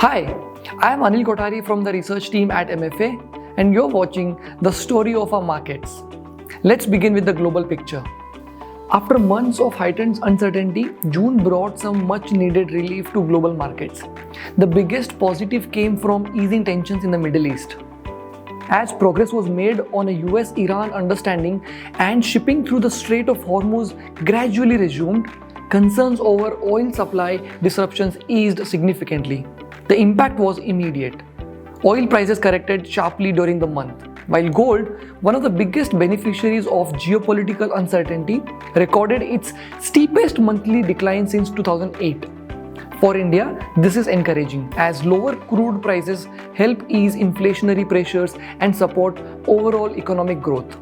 Hi, I am Anil Kothari from the research team at MFA, and you're watching the story of our markets. Let's begin with the global picture. After months of heightened uncertainty, June brought some much needed relief to global markets. The biggest positive came from easing tensions in the Middle East. As progress was made on a US-Iran understanding and shipping through the Strait of Hormuz gradually resumed, concerns over oil supply disruptions eased significantly. The impact was immediate. Oil prices corrected sharply during the month, while gold, one of the biggest beneficiaries of geopolitical uncertainty, recorded its steepest monthly decline since 2008. For India, this is encouraging as lower crude prices help ease inflationary pressures and support overall economic growth.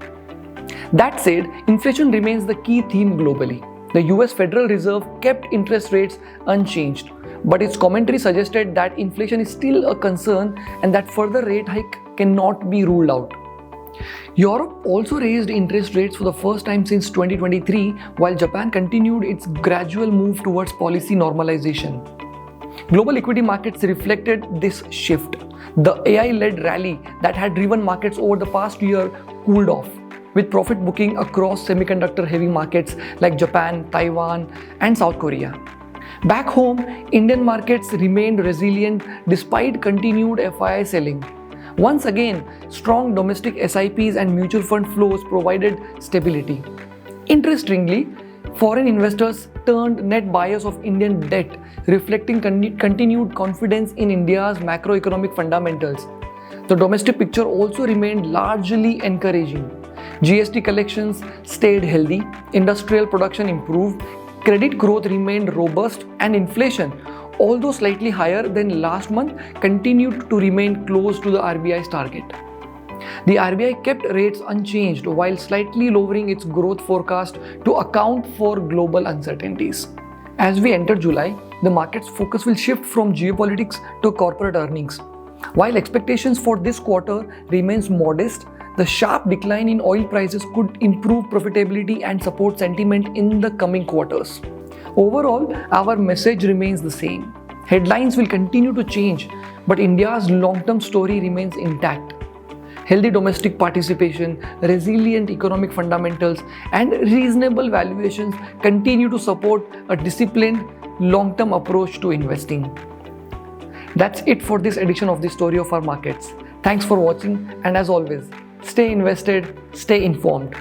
That said, inflation remains the key theme globally. The US Federal Reserve kept interest rates unchanged, but its commentary suggested that inflation is still a concern and that further rate hike cannot be ruled out. Europe also raised interest rates for the first time since 2023, while Japan continued its gradual move towards policy normalization. Global equity markets reflected this shift. The AI-led rally that had driven markets over the past year cooled off, with profit booking across semiconductor-heavy markets like Japan, Taiwan, and South Korea. Back home, Indian markets remained resilient despite continued FII selling. Once again, strong domestic SIPs and mutual fund flows provided stability. Interestingly, foreign investors turned net buyers of Indian debt, reflecting continued confidence in India's macroeconomic fundamentals. The domestic picture also remained largely encouraging. GST collections stayed healthy, industrial production improved, credit growth remained robust, and inflation, although slightly higher than last month, continued to remain close to the RBI's target. The RBI kept rates unchanged while slightly lowering its growth forecast to account for global uncertainties. As we enter July, the market's focus will shift from geopolitics to corporate earnings. While expectations for this quarter remains modest, the sharp decline in oil prices could improve profitability and support sentiment in the coming quarters. Overall, our message remains the same. Headlines will continue to change, but India's long-term story remains intact. Healthy domestic participation, resilient economic fundamentals, and reasonable valuations continue to support a disciplined, long-term approach to investing. That's it for this edition of the Story of Our Markets. Thanks for watching, and as always, stay invested, stay informed.